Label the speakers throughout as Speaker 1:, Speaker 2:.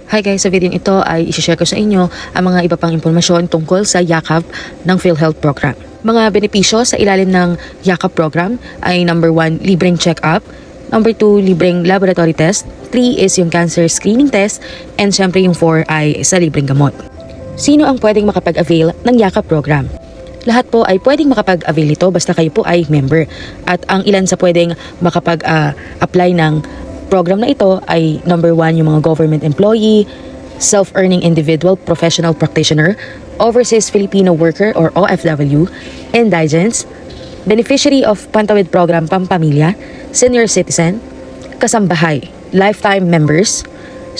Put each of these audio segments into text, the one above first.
Speaker 1: Hi guys, sa video ito ay isi-share ko sa inyo ang mga iba pang impormasyon tungkol sa Yakap ng PhilHealth program. Mga benepisyo sa ilalim ng Yakap program ay number 1, libreng check-up, number 2, libreng laboratory test, 3 is yung cancer screening test, and syempre yung 4 ay sa libreng gamot. Sino ang pwedeng makapag-avail ng Yakap program? Lahat po ay pwedeng makapag-avail ito basta kayo po ay member. At ang ilan sa pwedeng makapag-apply ng program na ito ay number 1, yung mga government employee, self-earning individual, professional practitioner, overseas Filipino worker or OFW, indigents, beneficiary of Pantawid Program Pampamilya, senior citizen, kasambahay, lifetime members,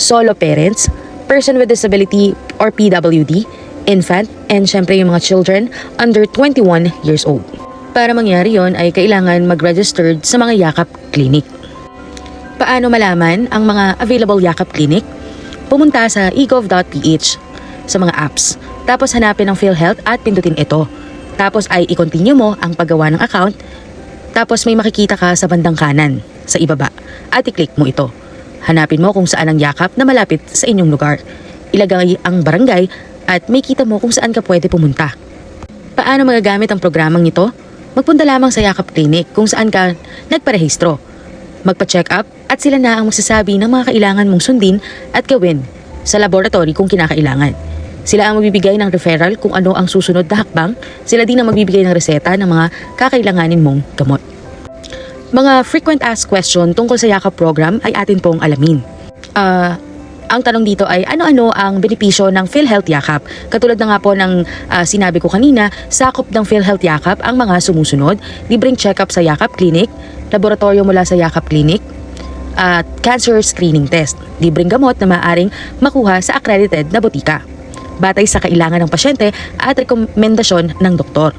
Speaker 1: solo parents, person with disability or PWD, infant, and syempre yung mga children under 21 years old. Para mangyari yon ay kailangan mag-registered sa mga Yakap Clinic. Paano malaman ang mga available Yakap Clinic? Pumunta sa egov.ph sa mga apps. Tapos hanapin ang PhilHealth at pindutin ito. Tapos ay i-continue mo ang paggawa ng account. Tapos may makikita ka sa bandang kanan, sa ibaba. At i-click mo ito. Hanapin mo kung saan ang Yakap na malapit sa inyong lugar. Ilagay ang barangay at may kita mo kung saan ka pwede pumunta. Paano magagamit ang programang ito? Magpunta lamang sa Yakap Clinic kung saan ka nagparehistro. Magpa-check up at sila na ang magsasabi ng mga kailangan mong sundin at gawin sa laboratory kung kinakailangan. Sila ang magbibigay ng referral kung ano ang susunod na hakbang. Sila din ang magbibigay ng reseta ng mga kakailanganin mong gamot. Mga frequent asked question tungkol sa Yakap program ay atin pong alamin. Ang tanong dito ay ano-ano ang benepisyo ng PhilHealth Yakap? Katulad na nga po ng sinabi ko kanina, sakop ng PhilHealth Yakap ang mga sumusunod: libreng check-up sa Yakap Clinic, laboratorio mula sa Yakap Clinic, at cancer screening test, libreng gamot na maaaring makuha sa accredited na botika, batay sa kailangan ng pasyente at rekomendasyon ng doktor.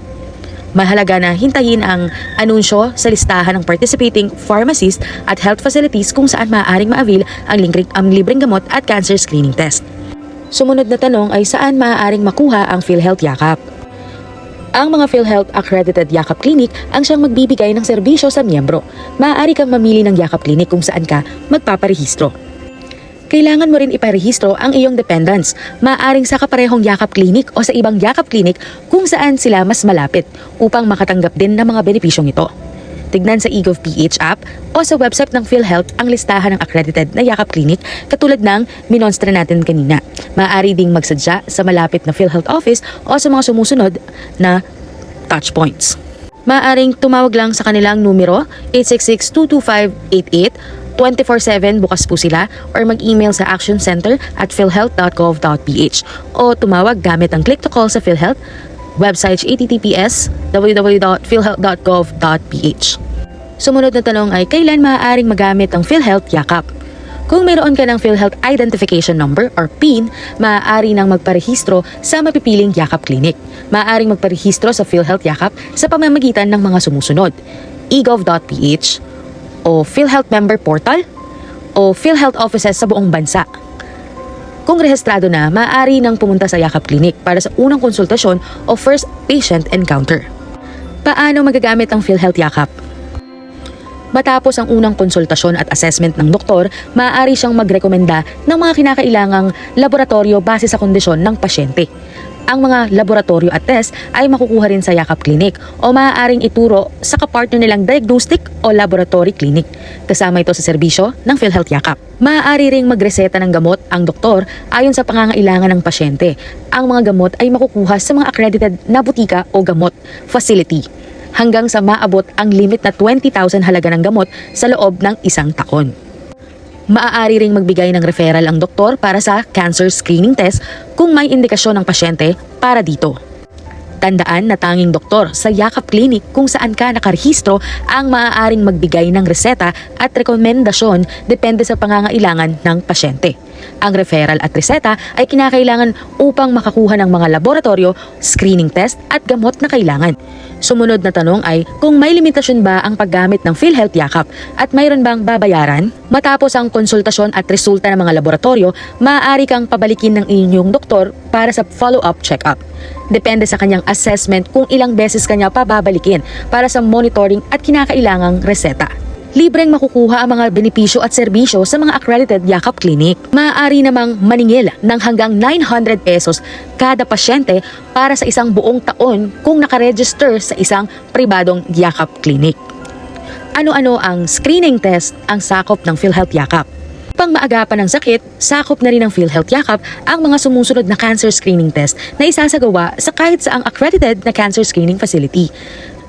Speaker 1: Mahalaga na hintayin ang anunsyo sa listahan ng participating pharmacies at health facilities kung saan maaaring ma-avail ang libreng gamot at cancer screening test. Sumunod na tanong ay saan maaaring makuha ang PhilHealth Yakap? Ang mga PhilHealth accredited Yakap Clinic ang siyang magbibigay ng serbisyo sa miyembro. Maaari kang mamili ng Yakap Clinic kung saan ka magpaparehistro. Kailangan mo rin iparehistro ang iyong dependents. Maaaring sa kaparehong Yakap Clinic o sa ibang Yakap Clinic kung saan sila mas malapit upang makatanggap din ng mga benepisyong ito. Tignan sa egov.ph app o sa website ng PhilHealth ang listahan ng accredited na Yakap Clinic katulad ng minonstra natin kanina. Maaari ding magsadya sa malapit na PhilHealth office o sa mga sumusunod na touchpoints. Maaaring tumawag lang sa kanilang numero 866-225-88 24/7 bukas po sila, or mag-email sa actioncenter@philhealth.gov.ph o tumawag gamit ang click to call sa PhilHealth website https://www.philhealth.gov.ph. Sumunod na tanong ay kailan maaaring magamit ang PhilHealth Yakap? Kung mayroon ka ng PhilHealth Identification Number or PIN, maaari nang magparehistro sa mapipiling Yakap Clinic. Maaaring magparehistro sa PhilHealth Yakap sa pamamagitan ng mga sumusunod: egov.ph o PhilHealth Member Portal o PhilHealth offices sa buong bansa. Kung rehistrado na, maaari nang pumunta sa Yakap Clinic para sa unang konsultasyon o first patient encounter. Paano magagamit ang PhilHealth Yakap? Matapos ang unang konsultasyon at assessment ng doktor, maaari siyang magrekomenda ng mga kinakailangang laboratorio base sa kondisyon ng pasyente. Ang mga laboratorio at test ay makukuha rin sa Yakap Clinic o maaaring ituro sa kapartner nilang diagnostic o laboratory clinic. Kasama ito sa serbisyo ng PhilHealth Yakap. Maaari ring magreseta ng gamot ang doktor ayon sa pangangailangan ng pasyente. Ang mga gamot ay makukuha sa mga accredited na butika o gamot facility hanggang sa maabot ang limit na 20,000 halaga ng gamot sa loob ng isang taon. Maaari ring magbigay ng referral ang doktor para sa cancer screening test kung may indikasyon ng pasyente para dito. Tandaan na tanging doktor sa Yakap Clinic kung saan ka nakarehistro ang maaaring magbigay ng reseta at rekomendasyon depende sa pangangailangan ng pasyente. Ang referral at reseta ay kinakailangan upang makakuha ng mga laboratorio, screening test at gamot na kailangan. Sumunod na tanong ay kung may limitasyon ba ang paggamit ng PhilHealth Yakap at mayroon bang babayaran? Matapos ang konsultasyon at resulta ng mga laboratorio, maaari kang pabalikin ng inyong doktor para sa follow-up check-up. Depende sa kanyang assessment kung ilang beses kanya pababalikin para sa monitoring at kinakailangang reseta. libreng makukuha ang mga benepisyo at serbisyo sa mga accredited Yakap Clinic. Maaari namang maningil ng hanggang 900 pesos kada pasyente para sa isang buong taon kung nakaregister sa isang pribadong Yakap Clinic. Ano-ano ang screening test ang sakop ng PhilHealth Yakap? Pang maagapan ng sakit, sakop na rin ng PhilHealth Yakap ang mga sumusunod na cancer screening test na isasagawa sa kahit saang accredited na cancer screening facility.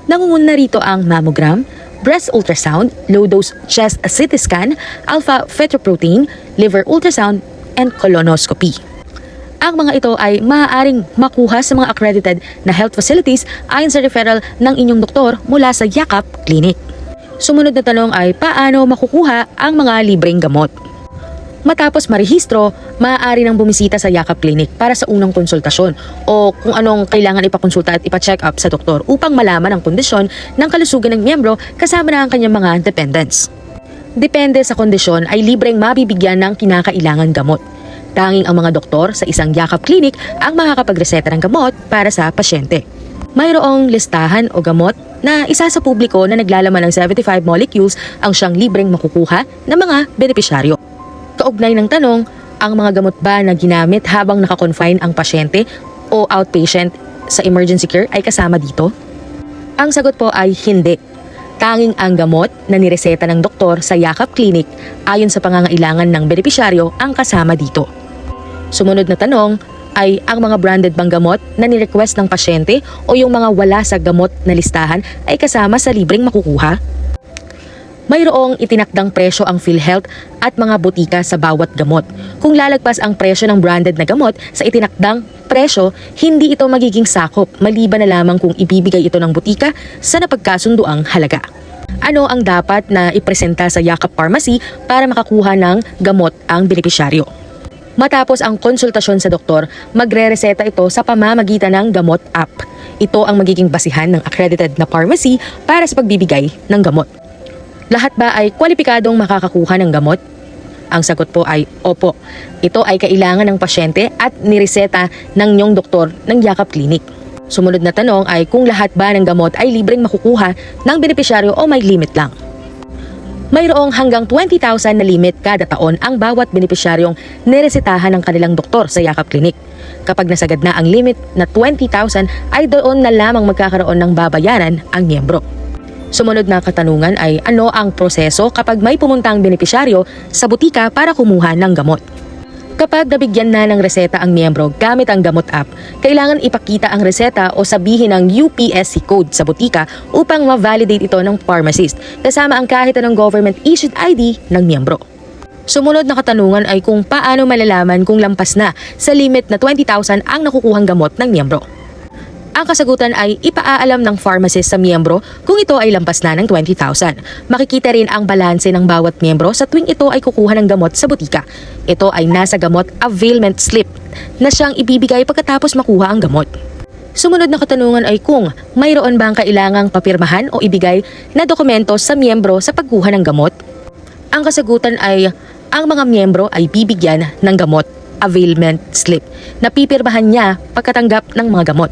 Speaker 1: Nangunguna rito ang mammogram, breast ultrasound, low-dose chest CT scan, alpha fetoprotein, liver ultrasound, and colonoscopy. Ang mga ito ay maaaring makuha sa mga accredited na health facilities ayon sa referral ng inyong doktor mula sa Yakap Clinic. Sumunod na tanong ay paano makukuha ang mga libreng gamot? Matapos marehistro, maaari nang bumisita sa Yakap Clinic para sa unang konsultasyon o kung anong kailangan ipakonsulta at ipa-check up sa doktor upang malaman ang kondisyon ng kalusugan ng miyembro kasama na ang kanyang mga dependents. Depende sa kondisyon ay libreng mabibigyan ng kinakailangan gamot. Tanging ang mga doktor sa isang Yakap Clinic ang makakapagreseta ng gamot para sa pasyente. Mayroong listahan o gamot na isa sa publiko na naglalaman ng 75 molecules ang siyang libreng makukuha ng mga benepisyaryo. Kaugnay ng tanong, ang mga gamot ba na ginamit habang nakakonfine ang pasyente o outpatient sa emergency care ay kasama dito? Ang sagot po ay hindi. Tanging ang gamot na nireseta ng doktor sa Yakap Clinic ayon sa pangangailangan ng benepisyaryo ang kasama dito. Sumunod na tanong ay ang mga branded bang gamot na nirequest ng pasyente o yung mga wala sa gamot na listahan ay kasama sa libreng makukuha? Mayroong itinakdang presyo ang PhilHealth at mga butika sa bawat gamot. Kung lalagpas ang presyo ng branded na gamot sa itinakdang presyo, hindi ito magiging sakop maliban na lamang kung ibibigay ito ng butika sa napagkasunduang halaga. Ano ang dapat na ipresenta sa Yakap Pharmacy para makakuha ng gamot ang benepisyaryo? Matapos ang konsultasyon sa doktor, magre-reseta ito sa pamamagitan ng gamot app. Ito ang magiging basihan ng accredited na pharmacy para sa pagbibigay ng gamot. Lahat ba ay kwalipikadong makakakuha ng gamot? Ang sagot po ay opo. Ito ay kailangan ng pasyente at nireseta ng inyong doktor ng Yakap Clinic. Sumunod na tanong ay kung lahat ba ng gamot ay libreng makukuha ng benepisyaryo o may limit lang. Mayroong hanggang 20,000 na limit kada taon ang bawat benepisyaryong niresetahan ng kanilang doktor sa Yakap Clinic. Kapag nasagad na ang limit na 20,000 ay doon na lamang magkakaroon ng babayaran ang miyembro. Sumunod na katanungan ay ano ang proseso kapag may pumuntang benepisyaryo sa butika para kumuha ng gamot? Kapag nabigyan na ng reseta ang miyembro gamit ang gamot app, kailangan ipakita ang reseta o sabihin ang UPSC code sa butika upang ma-validate ito ng pharmacist kasama ang kahit anong government-issued ID ng miyembro. Sumunod na katanungan ay kung paano malalaman kung lampas na sa limit na 20,000 ang nakukuhang gamot ng miyembro. Ang kasagutan ay ipaaalam ng pharmacist sa miyembro kung ito ay lampas na ng 20,000. Makikita rin ang balanse ng bawat miyembro sa tuwing ito ay kukuha ng gamot sa butika. Ito ay nasa gamot availment slip na siyang ibibigay pagkatapos makuha ang gamot. Sumunod na katanungan ay kung mayroon bang kailangang papirmahan o ibigay na dokumento sa miyembro sa pagkuha ng gamot. Ang kasagutan ay ang mga miyembro ay bibigyan ng gamot availment slip na pipirmahan niya pagkatanggap ng mga gamot.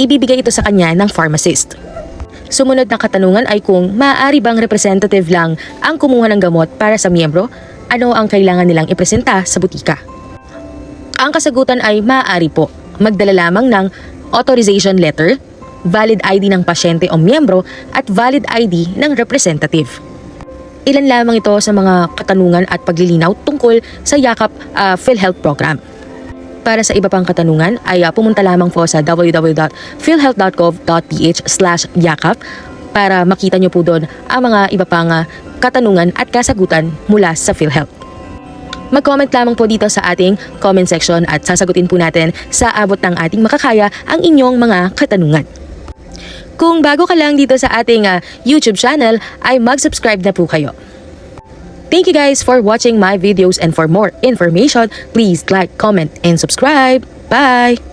Speaker 1: Ibibigay ito sa kanya ng pharmacist. Sumunod na katanungan ay kung maaari bang representative lang ang kumuha ng gamot para sa miyembro, ano ang kailangan nilang ipresenta sa butika. Ang kasagutan ay maaari po. Magdala lamang ng authorization letter, valid ID ng pasyente o miyembro at valid ID ng representative. Ilan lamang ito sa mga katanungan at paglilinaw tungkol sa Yakap PhilHealth Program. Para sa iba pang katanungan ay pumunta lamang po sa www.philhealth.gov.ph/yakap para makita nyo po doon ang mga iba pang katanungan at kasagutan mula sa PhilHealth. Mag-comment lamang po dito sa ating comment section at sasagutin po natin sa abot ng ating makakaya ang inyong mga katanungan. Kung bago ka lang dito sa ating YouTube channel ay mag-subscribe na po kayo. Thank you guys for watching my videos, and for more information, please like, comment, and subscribe. Bye!